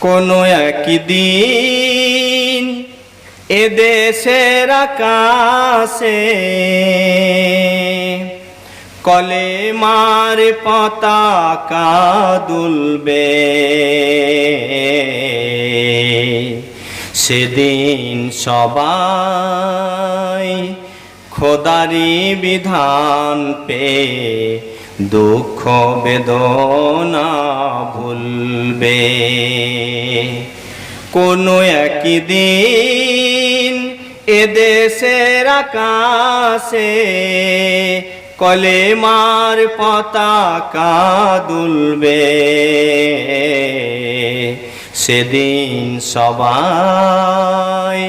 কোনো একদিন এদেশের আকাশে কলেমার পতাকা দুলবে, সেদিন সবাই খোদারি বিধান পেয়ে দুঃখ বেদনা ভুলবে। কোনো একদিন এদেশের আকাশে কলেমার পতাকা দুলবে, সেদিন সবাই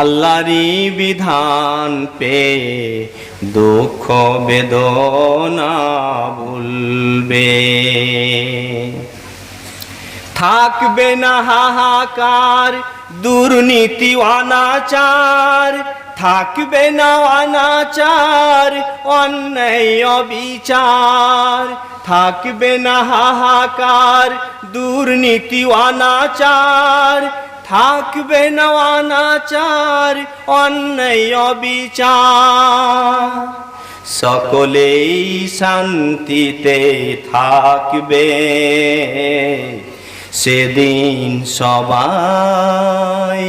আল্লাহরই বিধান পেয়ে দুঃখ বেদনা ভুলবে। থাকবে না হাহাকার দুর্নীতি অনাচার, থাকবে না অনাচার অন্যায় অবিচার, থাকবে না হাহাকার দুর্নীতি অনাচার, থাকবে না অনাচার অন্যায় অবিচার, সকলেই শান্তিতে থাকবে, সেদিন সবাই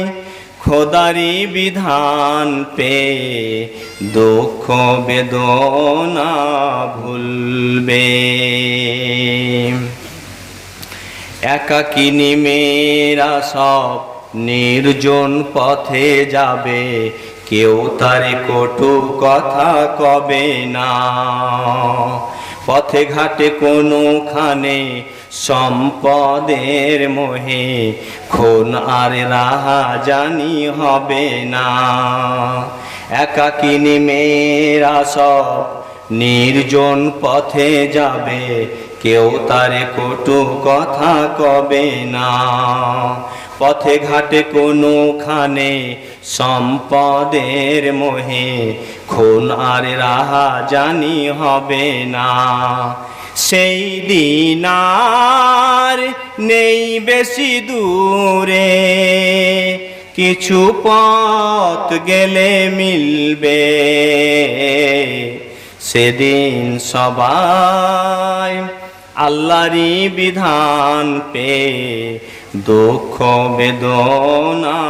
খোদারি বিধান পেয়ে দুঃখ বেদনা ভুলবে। একাকিনী মেয়েরা সব নির্জন পথে যাবে, কেউ তার কটু কথা কবে না, পথে ঘাটে কোনোখানে সম্পদের মোহে খুন আর রাহাজানি হবে না। একাকিনী মেয়েরা সব নির্জন পথে যাবে, কেউ তার কটু কথা কবে না, পথে ঘাটে কোনোখানে সম্পদের মোহে খুন আর রাহাজানি হবে না। সেই দিন আর নেই বেশি দূরে, কিছু পথ গেলে মিলবে, সেদিন সবাই আল্লাহরই বিধান পেয়ে দুঃখ বেদনা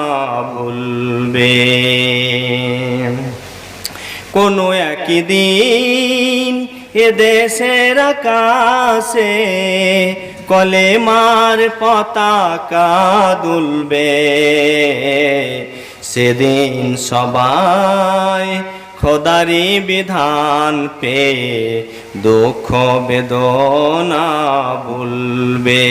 ভুলবে। কোনো একদিন এদেশের আকাশে কলেমার পতাকা দুলবে, সেদিন সবাই খোদারি বিধান পেয়ে দুঃখ বেদনা ভুলবে।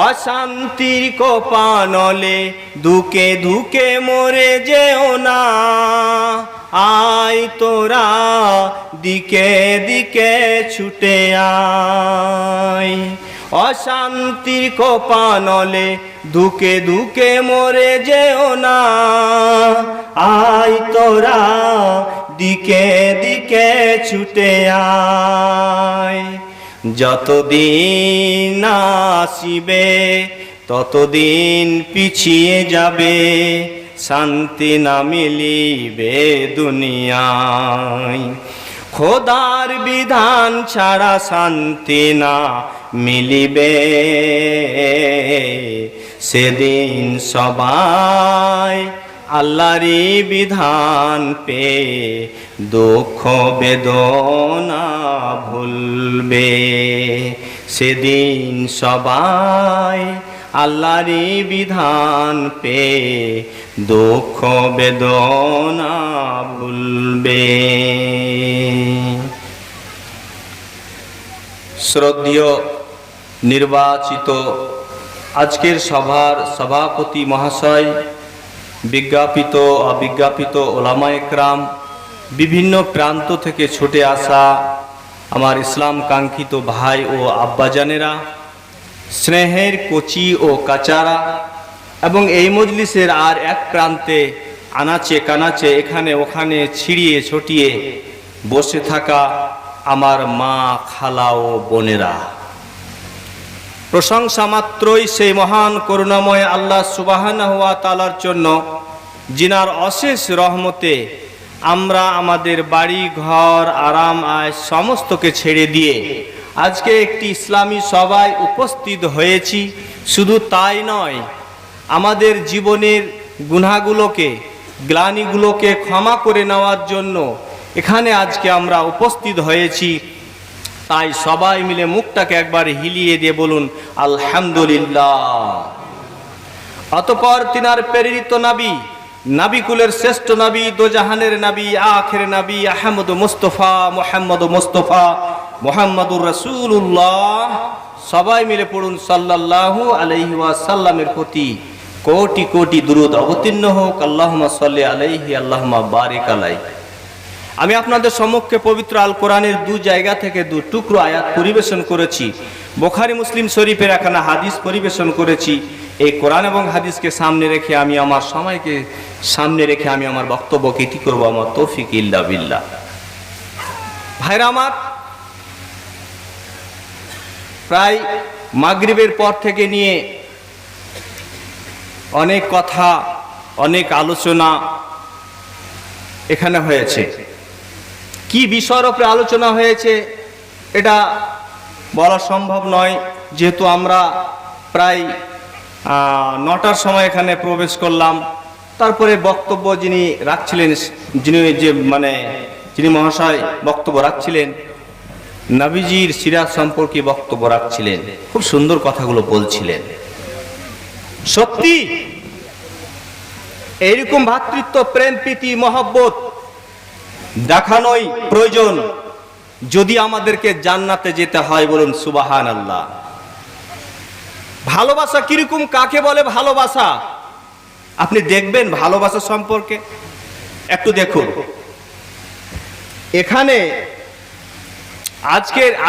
অশান্তির কোপানলে দুকে দুকে মরে যেও না, আয় তোরা দিকে দিকে ছুটে আয়। অশান্তির কোপানলে দুকে দুকে মরে যেও না, আয় তোরা দিকে দিকে ছুটে আয়। যতদিন আসিবে ততদিন পিছিয়ে যাবে, শান্তি না মিলিবে দুনিয়ায়, খোদার বিধান ছাড়া শান্তি না মিলিবে, সেদিন সবাই আল্লাহরই বিধান পেয়ে দুঃখ বেদনা ভুলবে, সেদিন সবাই আল্লাহরই বিধান পেয়ে দুঃখ বেদনা ভুলবে। শ্রদ্ধেয় নির্বাচিত আজকের সভার সভাপতি মহাশয়, বিজ্ঞাপিত অবিজ্ঞাপিত ওলামা একরাম, বিভিন্ন প্রান্ত থেকে ছুটে আসা আমার ইসলাম কাঙ্ক্ষিত ভাই ও আব্বাজানেরা, স্নেহের কচি ও কাচারা এবং এই মজলিসের আর এক প্রান্তে আনাচে কানাচে এখানে ওখানে ছিড়িয়ে ছটিয়ে বসে থাকা আমার মা, খালা ও বোনেরা, প্রশংসা মাত্রই সেই মহান করুণাময় আল্লাহ সুবহানাহু ওয়া তাআলার জন্য, যিনার অশেষ রহমতে আমরা আমাদের বাড়ি ঘর আরাম আয় সমস্তকে ছেড়ে দিয়ে আজকে একটি ইসলামী সভায় উপস্থিত হয়েছি। শুধু তাই নয়, আমাদের জীবনের গুনাহগুলোকে, গ্লানিগুলোকে ক্ষমা করে নেওয়ার জন্য এখানে আজকে আমরা উপস্থিত হয়েছি। তাই সবাই মিলে মুখটাকে একবার হিলিয়ে দিয়ে বলুন আলহামদুলিল্লাহ। অতঃপর তিনার প্রেরিত নবী, নবীকুলের শ্রেষ্ঠ নবী, দোজাহানের নবী, আখির নবী আহমদ মুস্তফা মুহাম্মদ মুস্তফা মুহাম্মদুর রাসূলুল্লাহ, সবাই মিলে পড়ুন সাল্লাল্লাহু আলাইহি ওয়াসাল্লামের প্রতি কোটি কোটি দুরূদ অবতীর্ণ হোক। আল্লাহুম্মা সাল্লি আলাইহি আল্লাহুম্মা বারিক আলাইহি। আমি আপনাদের সম্মুখে পবিত্র আল কোরআনের দু জায়গা থেকে দু টুকরো আয়াত পরিবেশন করেছি। বুখারী মুসলিম শরীফের একখানা হাদিস পরিবেশন করেছি। এই কোরআন এবং হাদিসকে সামনে রেখে আমি আমার সময়কে সামনে রেখে আমি আমার বক্তব্যকে ইতি করবো। আমার তৌফিক ইল্লা বিল্লাহ। ভাইরা আমার, প্রায় মাগরিবের পর থেকে নিয়ে অনেক কথা, অনেক আলোচনা এখানে হয়েছে। কি বিষয়ের উপরে আলোচনা হয়েছে এটা বলা সম্ভব নয়, যেহেতু আমরা প্রায় 9টার সময় এখানে প্রবেশ করলাম। তারপরে বক্তব্য যিনি রাখছিলেন, যিনি মহাশয় বক্তব্য রাখছিলেন, নবীজির সিরাত সম্পর্কে বক্তব্য রাখছিলেন, খুব সুন্দর কথাগুলো বলছিলেন। সত্যি এইরকম ভ্রাতৃত্ব, প্রেম, প্রীতি, মহব্বত দেখানোই প্রয়োজন যদি আমাদেরকে জান্নাতে যেতে হয়। বলুন সুবহানাল্লাহ। ভালোবাসা কিরকম, কাকে বলে ভালোবাসা? আপনি দেখবেন ভালোবাসা সম্পর্কে একটু দেখুন। এখানে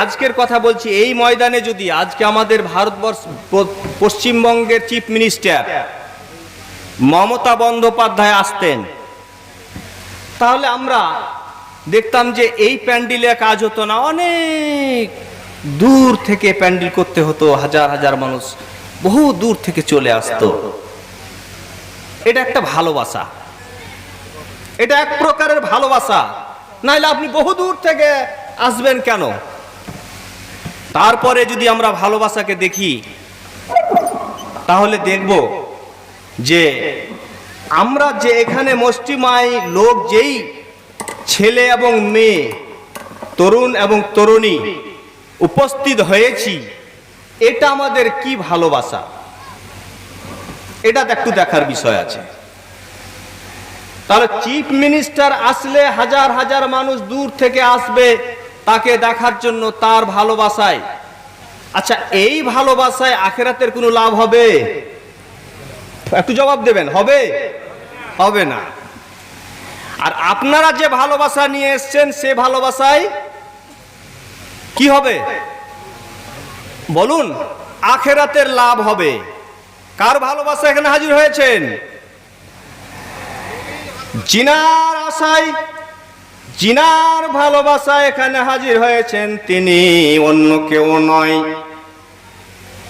আজকের কথা বলছি, এই ময়দানে যদি আজকে আমাদের ভারতবর্ষ, পশ্চিমবঙ্গের চিফ মিনিস্টার মমতা বন্দ্যোপাধ্যায় আসতেন, তাহলে আমরা দেখতাম যে এই প্যান্ডেলে কাজ হতো না, অনেক দূর থেকে প্যান্ডেল করতে হতো, হাজার হাজার মানুষ বহু দূর থেকে চলে আসতো। এটা একটা ভালোবাসা, এটা এক প্রকারের ভালোবাসা। নাইলে আপনি বহু দূর থেকে আসবেন কেন? তারপরে যদি আমরা ভালোবাসাকে দেখি, তাহলে দেখব যে আমরা যে এখানে মুষ্টিমেয় লোক, যেই ছেলে এবং মেয়ে, তরুণ এবং তরুণী উপস্থিত হয়েছি, এটা আমাদের কি ভালোবাসা, এটা একটু দেখার বিষয় আছে। তাহলে চিফ মিনিস্টার আসলে হাজার হাজার মানুষ দূর থেকে আসবে তাকে দেখার জন্য, তার ভালোবাসায়। আচ্ছা, এই ভালোবাসায় আখিরাতের কোনো লাভ হবে? একটু জবাব দেবেন, হবে? হবে না। আর আপনারা যে ভালোবাসা নিয়ে এসেছেন, সে ভালোবাসায় কি হবে বলুন? আখিরাতের লাভ হবে। কার ভালোবাসা এখানে হাজির হয়েছেন? জিনার আশায়, জিনার ভালোবাসা এখানে হাজির হয়েছেন, তিনি অন্য কেউ নয়,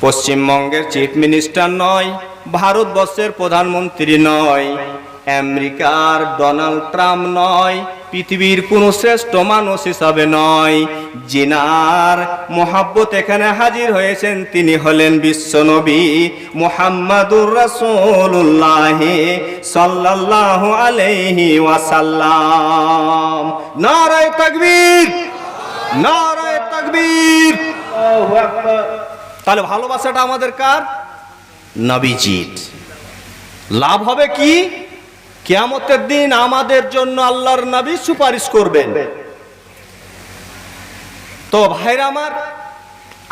পশ্চিমবঙ্গের চিফ মিনিস্টার নয়, ভারতবর্ষের প্রধানমন্ত্রী নয়, আমেরিকার ডোনাল্ড ট্রাম্প নয়, পৃথিবীর কোন শ্রেষ্ঠ মানুষ হিসাবে নয়। জিনার মোহাব্বত এখানে হাজির হয়েছেন, তিনি হলেন বিশ্বনবী মুহাম্মাদুর রাসূলুল্লাহ সাল্লাল্লাহু আলাইহি ওয়াসাল্লাম। নারায়ে তাকবীর, নারায়ে তাকবীর, আল্লাহু আকবার। তাহলে ভালোবাসাটা আমাদের কার? নবীজির। লাভ হবে কি? কিয়ামতের দিন আমাদের জন্য আল্লাহর নবী সুপারিশ করবেন। তো ভাইরা আমার,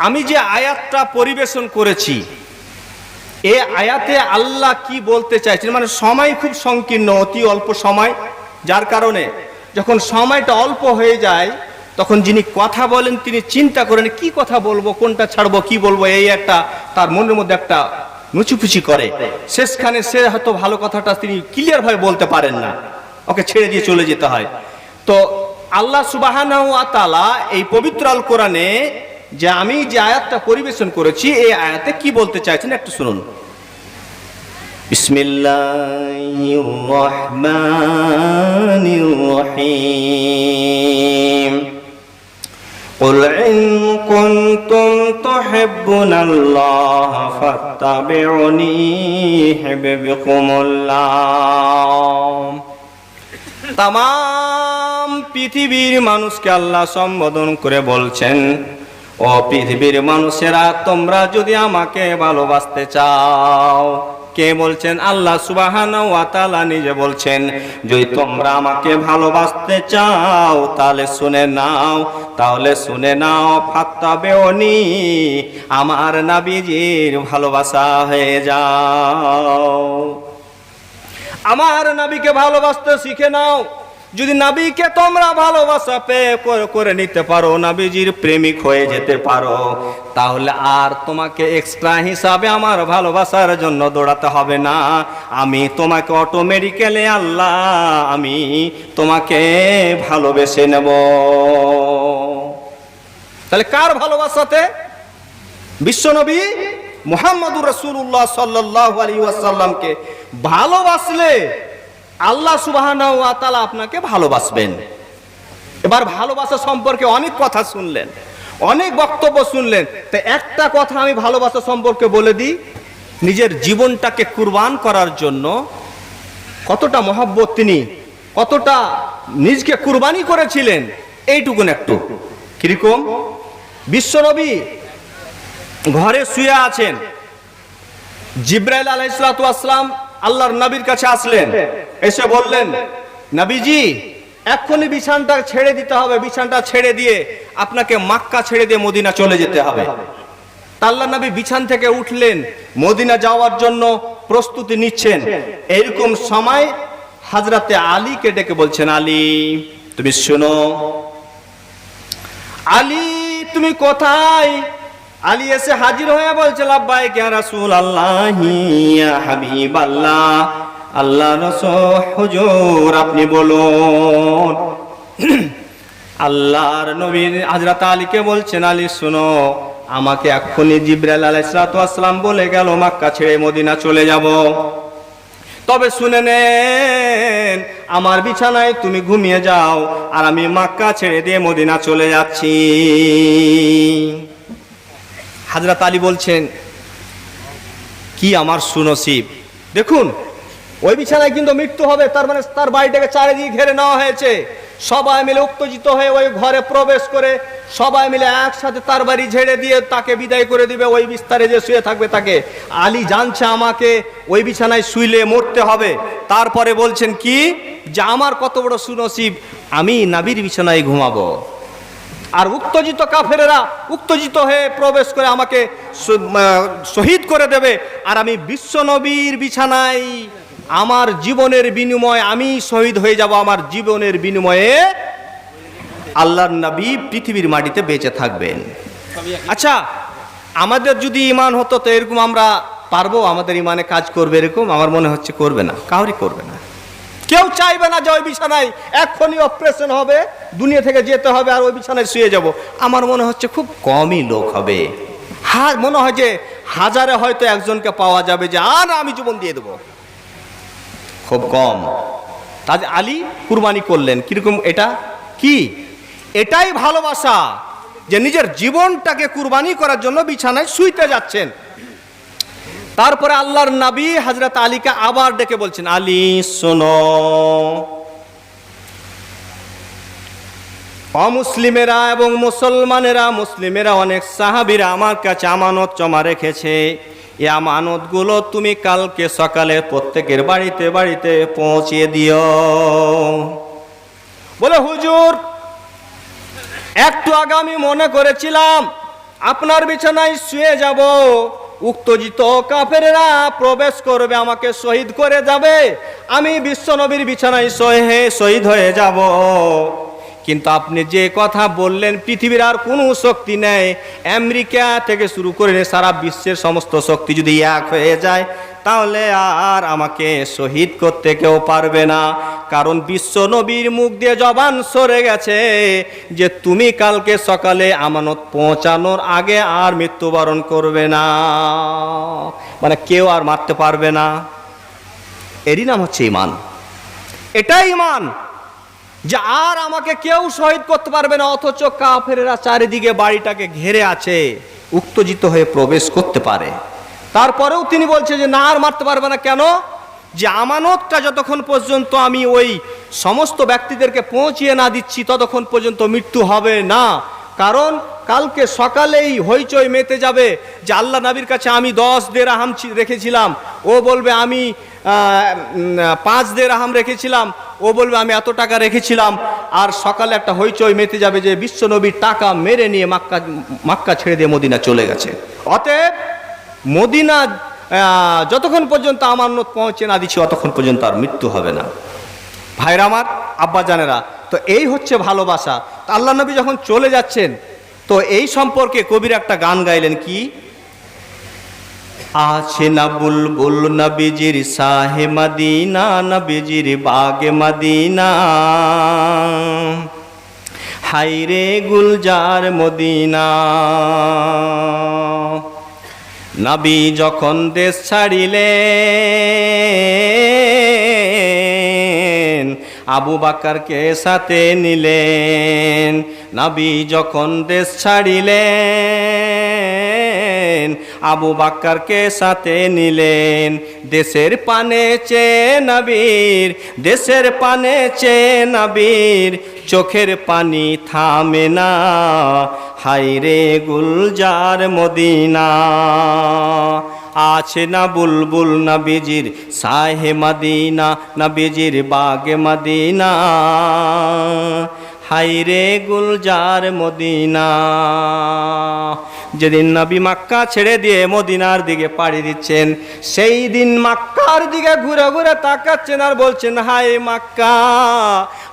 আমি যে আয়াতটা পরিবেশন করেছি, এই আয়াতে আল্লাহ কি বলতে চাইছেন, মানে সময় খুব সংকীর্ণ, অতি অল্প সময়, যার কারণে যখন সময়টা অল্প হয়ে যায় তখন যিনি কথা বলেন তিনি চিন্তা করেন কি কথা বলবো, কোনটা ছাড়বো, কি বলবো, এই একটা তার মনের মধ্যে একটা নুচুপুচি করে। শেষখানে সে হয়তো ভালো কথাটা তিনি ক্লিয়ার ভাবে বলতে পারেন না, ওকে ছেড়ে দিয়ে চলে যেতে হয়। তো আল্লাহ সুবহানাহু ওয়া তাআলা এই পবিত্র আল কোরআনে যে আমি যে আয়াতটা পরিবেশন করেছি এই আয়াতে কি বলতে চাইছেন একটু শুনুন। বিসমিল্লাহির রহমানির রহিম। قل إن كنتم تحبون الله فاتبعوني يحببكم الله। তাম পৃথিবীর মানুষকে আল্লাহ সম্বোধন করে বলছেন, ও পৃথিবীর মানুষেরা তোমরা যদি আমাকে ভালোবাসতে চাও। কে বলছেন? আল্লাহ সুবহানাহু ওয়া তাআলা নিজে বলছেন, যদি তোমরা আমাকে ভালোবাসতে চাও তাহলে শুনে নাও ফাত্তাবিউনি, আমার নবীজির ভালোবাসা হয়ে যাও। আমার নবীকে ভালোবাসতে শিখে নাও। যদি নবীকে তোমরা ভালোবাসা পেয়ে করে নিতে পারো, নবীজির প্রেমিক হয়ে যেতে পারো, তাহলে আর তোমাকে এক্সট্রা হিসাবে আমার ভালোবাসার জন্য দৌড়াতে হবে না। আমি তোমাকে অটোমেটিক্যালি আল্লাহ আমি তোমাকে ভালোবেসে নেব। তাহলে কার ভালোবাসাতে? বিশ্বনবী মুহাম্মদুর রাসূলুল্লাহ সাল্লাল্লাহু আলাইহি ওয়াসাল্লামকে ভালোবাসলে আল্লাহ সুবহানাহু ওয়া তাআলা আপনাকে ভালোবাসবেন। এবার ভালোবাসা সম্পর্কে অনেক কথা শুনলেন, অনেক বক্তব্য শুনলেন, তো একটা কথা আমি ভালোবাসা সম্পর্কে বলে দিই। নিজের জীবনটাকে কুরবান করার জন্য কতটা মহব্বত, তিনি কতটা নিজকে কুরবানি করেছিলেন, এইটুকুন একটু। কিরকম? বিশ্বনবী ঘরে শুয়ে আছেন, জিবরাইল আলাইহিস সালাতু ওয়াস সালাম আল্লাহর নবীর কাছে আসলেন, এসে বললেন, নবীজি এক্ষুনি বিছানাটা ছেড়ে দিতে হবে, বিছানাটা ছেড়ে দিয়ে আপনাকে মক্কা ছেড়ে দিয়ে মদিনা চলে যেতে হবে। আল্লাহর নবী বিছান থেকে উঠলেন, মদিনা যাওয়ার জন্য প্রস্তুতি নিচ্ছেন। এরকম সময় হযরতে আলীকে ডেকে বলছেন, আলী তুমি শোনো। আলী তুমি কোথায়? আলী এসে হাজির হয়ে বলছে, লাব্বাইক ইয়া রাসূলুল্লাহ ইয়া হাবিবাল্লাহ, আল্লাহ রাসূল হুজুর আপনি বলুন। আল্লাহর নবী হযরত আলীকে বলছেন, আলী শুনো, আমাকে এক্ষুনি জিবরাইল আলাইহিস সালাতু ওয়াস সালাম বলে গেল মক্কা ছেড়ে মদিনা চলে যাব। তবে শুনে নেন, আমার বিছানায় তুমি ঘুমিয়ে যাও, আর আমি মক্কা ছেড়ে দিয়ে মদিনা চলে যাচ্ছি। হযরত আলী বলছেন, কি আমার সুনসিব। দেখুন ওই বিছানায় কিন্তু মৃত্যু হবে, তার মানে তার বাড়িটাকে চারিদিকে ঘিরে নেওয়া হয়েছে। সবাই মিলে উত্তেজিত হয়ে ওই ঘরে প্রবেশ করে সবাই মিলে একসাথে তার বাড়ি ঝেড়ে দিয়ে তাকে বিদায় করে দিবে, ওই বিস্তারে যে শুয়ে থাকবে তাকে। আলী জানছে আমাকে ওই বিছানায় শুইলে মরতে হবে। তারপরে বলছেন কি, যে আমার কত বড় সুনসিব, আমি নবীর বিছানায় ঘুমাবো। আর উত্তেজিত কাফেরেরা উত্তেজিত হয়ে প্রবেশ করে আমাকে শহীদ করে দেবে, আর আমি বিশ্ব নবীর বিছানায় আমার জীবনের বিনিময়ে আমি শহীদ হয়ে যাব। আমার জীবনের বিনিময়ে আল্লাহর নবী পৃথিবীর মাটিতে বেঁচে থাকবেন। আচ্ছা, আমাদের যদি ঈমান হতো তো এরকম আমরা পারবো? আমাদের ঈমানে কাজ করবে এরকম? আমার মনে হচ্ছে করবে না, কাউরই করবে না। কেউ চাইবে না যে ওই বিছানায় এক্ষুনি অপারেশন হবে, দুনিয়া থেকে যেতে হবে, আর ওই বিছানায় শুয়ে যাব। আমার মনে হচ্ছে খুব কমই লোক হবে। মনে হয় যে হাজারে হয়তো একজনকে পাওয়া যাবে যে আর আমি জীবন দিয়ে দেবো, খুব কম। তাজ আলী কুরবানি করলেন। কিরকম? এটা কি? এটাই ভালোবাসা, যে নিজের জীবনটাকে কুরবানি করার জন্য বিছানায় শুইতে যাচ্ছেন। তারপরে আল্লাহর নবী হযরত আলীকে আবার ডেকে বলছেন, আলী শোনো, অমুসলিমেরা এবং মুসলিমেরা অনেক সাহাবীরা আমার কাছে আমানত জমা রেখেছে। এই আমানতগুলো তুমি কালকে সকালে প্রত্যেকের বাড়িতে বাড়িতে পৌঁছিয়ে দিও। বলে, হুজুর একটু আগে আমি মনে করেছিলাম আপনার বিছানায় শুয়ে যাব, উত্তেজিত কাফেরেরা প্রবেশ করবে, আমাকে শহীদ করে যাবে, আমি বিশ্বনবীর বিছানায় শহীদ হয়ে যাব। কিন্তু আপনি যে কথা বললেন পৃথিবীর আর কোনো শক্তি নেই, আমেরিকা থেকে শুরু করে সারা বিশ্বের সমস্ত শক্তি যদি এক হয়ে যায় তাহলে আর আমাকে শহীদ করতে কেউ পারবে না। কারণ বিশ্ব নবীর মুখ দিয়ে জবান সরে গেছে যে তুমি কালকে সকালে আমানত পৌঁছানোর আগে আর মৃত্যুবরণ করবে না, মানে কেউ আর মারতে পারবে না। এরই নাম হচ্ছে ঈমান। এটাই ঈমান যে আর আমাকে কেউ শহীদ করতে পারবে না, অথচ কাফেররা চারিদিকে বাড়িটাকে ঘিরে আছে, উত্তেজিত হয়ে প্রবেশ করতে পারে। তারপরেও তিনি বলছে যে না, আর মারতে পারবে না। কেন? যে আমানতটা যতক্ষণ পর্যন্ত আমি ওই সমস্ত ব্যক্তিদেরকে পৌঁছিয়ে না দিচ্ছি ততক্ষণ পর্যন্ত মৃত্যু হবে না। কারণ কালকে সকালেই হইচই মেতে যাবে যে আল্লাহ নবীর কাছে আমি 10 দিরহাম রেখেছিলাম, ও বলবে আমি 5 দিরহাম রেখেছিলাম, ও বলবে আমি এত টাকা রেখেছিলাম। আর সকালে একটা হইচই মেতে যাবে যে বিশ্ব নবীর টাকা মেরে নিয়ে মক্কা ছেড়ে দিয়ে মদিনা চলে গেছে। অতএব মদিনা যতক্ষণ পর্যন্ত আমানত পৌঁছে না দিচ্ছি ততক্ষণ পর্যন্ত আর মৃত্যু হবে না। ভাইরা আমার, আব্বা জানেরা, তো এই হচ্ছে ভালোবাসা। তো আল্লাহ নবী যখন চলে যাচ্ছেন তো এই সম্পর্কে কবির একটা গান গাইলেন, কি আছে না বুলবুল নবীজির শাহে মদিনা, নবীজির বাগে মদিনা, হায়রে গুলজার মদিনা। নবী যখন দেশ ছাড়িলেন আবু বকরকে সাথে নিলেন। নবী যখন দেশ ছাড়িলেন আবু বকরকে সাথে নিলেন। দেশের পানে চেয়ে নবীর, দেশের পানে চেয়ে নবীর চোখের পানি থামে না, হায়রে গুলজার মদিনা। আছে না বুলবুল নবীজির শাহে মদিনা, নবীজির বাগে মদিনা, হায়রে গুলজার মদিনা। যেদিন নবী মক্কা ছেড়ে দিয়ে মদিনার দিকে পাড়ি দিচ্ছেন সেই দিন মক্কার দিকে ঘুরে ঘুরে তাকাচ্ছেন আর বলছেন, হায় মক্কা,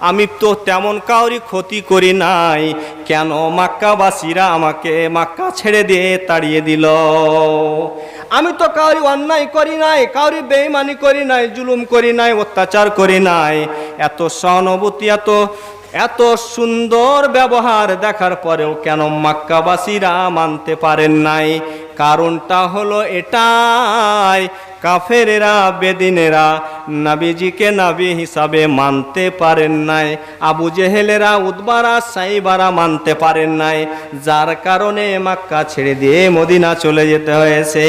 আমি তো তেমন কাউরি ক্ষতি করি নাই, কেন মক্কাবাসীরা আমাকে মক্কা ছেড়ে দিয়ে তাড়িয়ে দিল? আমি তো কাউরি অন্যায় করি নাই, কাউরি বেঈমানি করি নাই, জুলুম করি নাই, অত্যাচার করি নাই। এত সহানুভূতি, এত সুন্দর ব্যবহার দেখার পরেও কেন মক্কাবাসীরা মানতে পারেন নাই? কারণটা হলো এটাই, কাফেরেরা বেদিনেরা নবীজিকে নবী হিসাবে মানতে পারেন নাই, আবু জেহেলেরা উতবারা সাইবারা মানতে পারেন নাই, যার কারণে মক্কা ছেড়ে দিয়ে মদিনা চলে যেতে হয়েছে।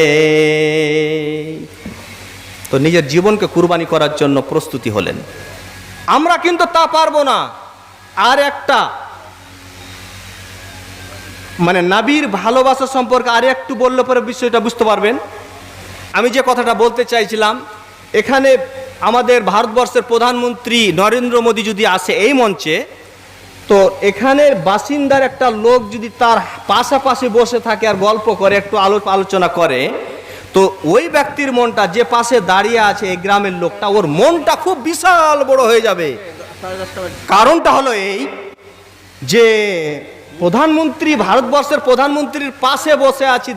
তো নিজের জীবনকে কুরবানি করার জন্য প্রস্তুতি হলেন। আমরা কিন্তু তা পারবো না। আর একটা মানে নবীর ভালোবাসা সম্পর্কে আর একটু বললে পরে বিষয়টা বুঝতে পারবেন। আমি যে কথাটা বলতে চাইছিলাম, এখানে আমাদের ভারতবর্ষের প্রধানমন্ত্রী নরেন্দ্র মোদী যদি আসে এই মঞ্চে, তো এখানের বাসিন্দার একটা লোক যদি তার পাশাপাশি বসে থাকে আর গল্প করে, একটু আলোচনা করে, তো ওই ব্যক্তির মনটা, যে পাশে দাঁড়িয়ে আছে এই গ্রামের লোকটা, ওর মনটা খুব বিশাল বড় হয়ে যাবে। কারণটা হলো এই যে প্রধানমন্ত্রী, ভারতবর্ষের প্রধানমন্ত্রীর পাশে বসে আছি,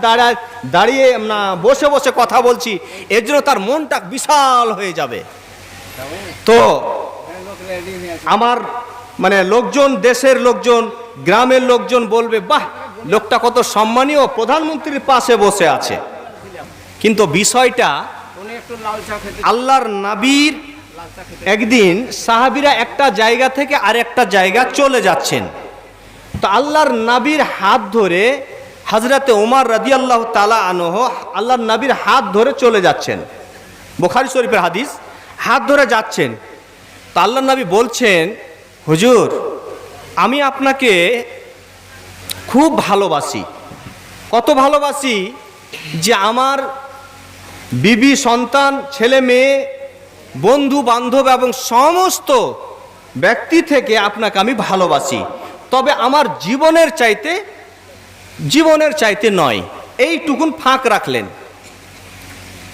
দাঁড়িয়ে না বসে বসে কথা বলছি, এর জন্য তার মনটা বিশাল হয়ে যাবে। তো আমার মানে লোকজন, দেশের লোকজন, গ্রামের লোকজন বলবে, বাহ, লোকটা কত সম্মানীয়, প্রধানমন্ত্রীর পাশে বসে আছে। কিন্তু বিষয়টা, আল্লাহর নবীর একদিন সাহাবীরা একটা জায়গা থেকে আরেকটা জায়গা চলে যাচ্ছেন, তো আল্লাহর নবীর হাত ধরে হযরতে ওমর রাদিয়াল্লাহু তাআলা আনহু আল্লাহর নবীর হাত ধরে চলে যাচ্ছেন, বুখারী শরীফের হাদিস, হাত ধরে যাচ্ছেন। তো আল্লাহর নবী বলছেন, হুজুর, আমি আপনাকে খুব ভালোবাসি। কত ভালোবাসি যে আমার বিবি, সন্তান, ছেলে মেয়ে, বন্ধু বান্ধব এবং সমস্ত ব্যক্তি থেকে আপনাকে আমি ভালোবাসি, তবে আমার জীবনের চাইতে নয়। এইটুকুন ফাঁক রাখলেন।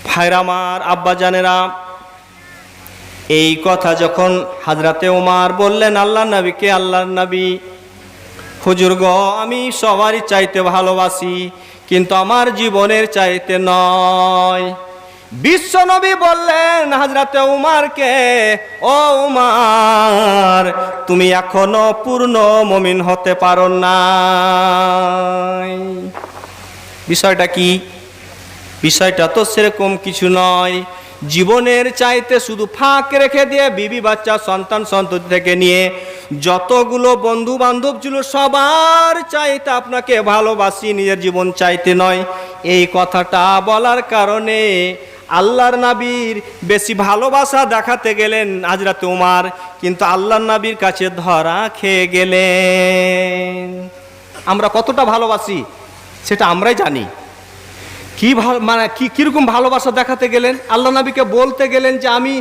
ভাইরা আমার, আব্বা জানেরা, এই কথা যখন হযরতে ওমর বললেন আল্লাহর নবীকে, আল্লাহর নবী হুজুর গো, আমি সবারই চাইতে ভালোবাসি, কিন্তু আমার জীবনের চাইতে নয়। বিশ্বনবী বললেন হযরতে উমরকে, ও উমর, তুমি এখনো পূর্ণ মুমিন হতে পারো নাই। বিষয়টা কি? বিষয়টা তো সেরকম কিছু নয়। জীবনের চাইতে শুধু ফাঁক রেখে দিয়ে বিবি বাচ্চা সন্তান সন্ততি থেকে নিয়ে যতগুলো বন্ধু বান্ধব ছিল সবার চাইতে আপনাকে ভালোবাসি, নিজের জীবন চাইতে নয়। এই কথাটা বলার কারণে আল্লাহর নবীর বেশি ভালোবাসা দেখাতে গেলেন হযরত উমর, কিন্তু আল্লাহর নবীর কাছে ধরা খেয়ে গেলেন। আমরা কতটা ভালোবাসি সেটা আমরাই জানি। কি মানে কিরকম ভালোবাসা দেখাতে গেলেন? আল্লাহ নবীকে বলতে গেলেন যে আমি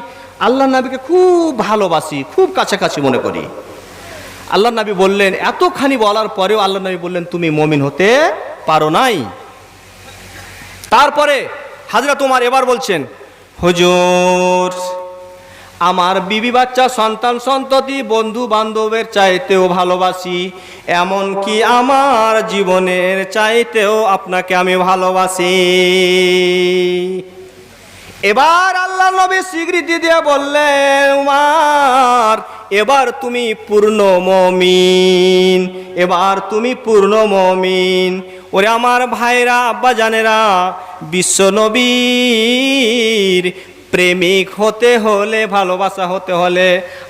আল্লাহ নবীকে খুব ভালোবাসি, খুব কাছাকাছি মনে করি। আল্লাহ নবী বললেন, এতখানি বলার পরেও আল্লাহ নবী বললেন তুমি মুমিন হতে পারো নাই। তারপরে হযরত উমর এবার বলছেন, হুজুর, আমার বিবি বাচ্চা সন্তান সন্ততি বন্ধু বান্ধবের চাইতেও ভালোবাসি, এমনকি আমার জীবনের চাইতেও আপনাকে আমি ভালোবাসি। এবার আল্লাহ নবী স্বীকৃতি দিয়ে বললেন, উমর, এবার তুমি পূর্ণ মুমিন, এবার তুমি পূর্ণ মুমিন। ওরে আমার ভাইরা, আব্বা জানেরা, বিশ্ব নবীর প্রেমিক হতে হলে, ভালোবাসা হতে হলে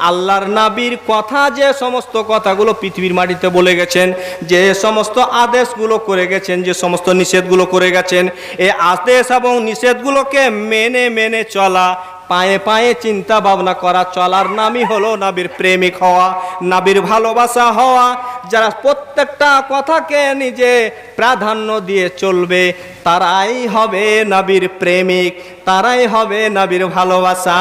আল্লাহর নবীর কথা, যে সমস্ত কথাগুলো পৃথিবীর মাটিতে বলে গেছেন, যে সমস্ত আদেশগুলো করে গেছেন, যে সমস্ত নিষেধগুলো করে গেছেন, এই আদেশ এবং নিষেধগুলোকে মেনে মেনে চলা, পায়ে পায়ে চিন্তা ভাবনা করা, চলার নামই হলো নবীর প্রেমিক হওয়া, নবীর ভালোবাসা হওয়া। যারা প্রত্যেকটা কথাকে নিজে প্রাধান্য দিয়ে চলবে তারাই হবে নবীর প্রেমিক, তারাই হবে নবীর ভালোবাসা।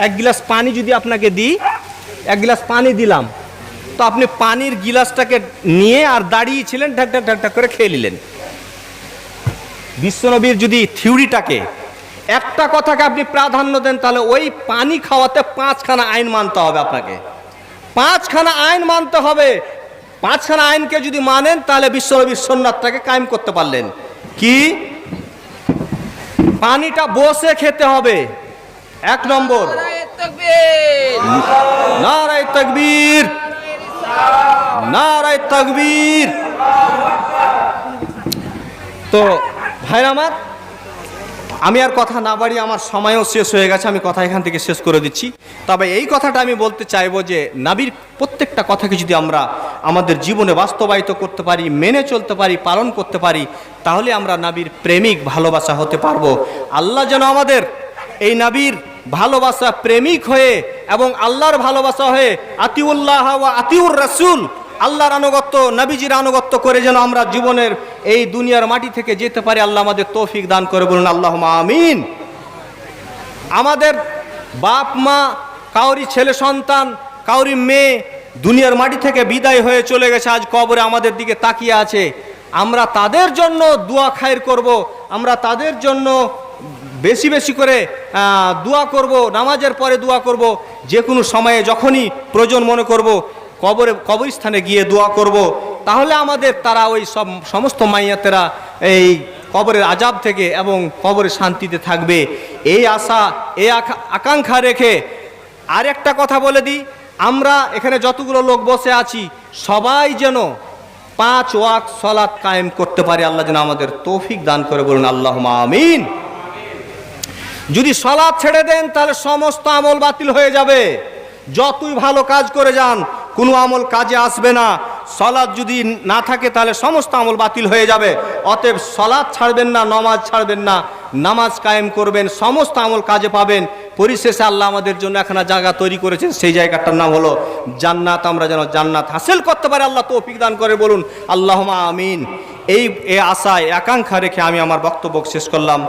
এক গ্লাস পানি যদি আপনাকে দিই, এক গ্লাস পানি দিলাম, তো আপনি পানির গিলাসটাকে নিয়ে আর দাঁড়িয়েছিলেন, ঢাক ঢাক ঢাক ঢাক করে খেয়ে নিলেন। বিশ্বনবীর যদি থিওরিটাকে, একটা কথাকে আপনি প্রাধান্য দেন, তাহলে ওই পানি খাওয়াতে 5খানা আইন মানতে হবে আপনাকে, 5খানা আইন মানতে হবে। 5খানা আইনকে যদি মানেন তাহলে বিশ্বনবীর সুন্নাতটাকে কায়েম করতে পারলেন। কি? পানিটা বসে খেতে হবে, 1 নম্বর। নারায়ে তাকবীর, নারায়ে তাকবীর। তো ভাইরা আমার, আমি আর কথা না বাড়িয়ে, আমার সময়ও শেষ হয়ে গেছে, আমি কথা এখান থেকে শেষ করে দিচ্ছি। তবে এই কথাটা আমি বলতে চাইবো যে নবীর প্রত্যেকটা কথাকে যদি আমরা আমাদের জীবনে বাস্তবায়িত করতে পারি, মেনে চলতে পারি, পালন করতে পারি, তাহলে আমরা নবীর প্রেমিক ভালোবাসা হতে পারবো। আল্লাহ যেন আমাদের এই নবীর ভালোবাসা প্রেমিক হয়ে এবং আল্লাহর ভালোবাসা হয়ে আতিউল্লাহ ওয়া আতিউর রাসূল, আল্লাহর আনুগত্য, নবীজির আনুগত্য করে যেন আমরা জীবনের এই দুনিয়ার মাটি থেকে যেতে পারি। আল্লাহ আমাদের তৌফিক দান করে, বলুন আল্লাহুম্মা আমিন। আমাদের বাপ মা, কাউরি ছেলে সন্তান, কাউরি মেয়ে দুনিয়ার মাটি থেকে বিদায় হয়ে চলে গেছে, আজ কবরে আমাদের দিকে তাকিয়ে আছে। আমরা তাদের জন্য দোয়া খায়ের করব, আমরা তাদের জন্য বেশি বেশি করে দোয়া করব, নামাজের পরে দোয়া করব, যে কোনো সময়ে যখনই প্রয়োজন মনে করব কবরস্থানে গিয়ে দোয়া করব। তাহলে আমাদের তারা ওই সমস্ত মাইয়াতেরা এই কবরের আযাব থেকে এবং কবরের শান্তিতে থাকবে। এই আশা, এই আকাঙ্ক্ষা রেখে আর একটা কথা বলে দিই, আমরা এখানে যতগুলো লোক বসে আছি সবাই যেন 5 ওয়াক্ত সালাত কায়েম করতে পারে। আল্লাহ যেন আমাদের তৌফিক দান করে, বলুন আল্লাহুম্মা আমিন। যদি সালাত ছেড়ে দেন তাহলে সমস্ত আমল বাতিল হয়ে যাবে। যতই ভালো কাজ করে যান, কোনো আমল কাজে আসবে না। সালাত যদি না থাকে তাহলে সমস্ত আমল বাতিল হয়ে যাবে। অতএব সালাত ছাড়বেন না, নামাজ ছাড়বেন না, নামাজ কায়েম করবেন, সমস্ত আমল কাজে পাবেন। পরিশেষে আল্লাহ আমাদের জন্য একখানা জায়গা তৈরি করেছেন, সেই জায়গাটার নাম হলো জান্নাত। আমরা যেন জান্নাত হাসিল করতে পারি, আল্লাহ তৌফিক দান করে, বলুন আল্লাহুম্মা আমিন। এই আশায়, আকাঙ্ক্ষা রেখে আমি আমার বক্তব্য শেষ করলাম।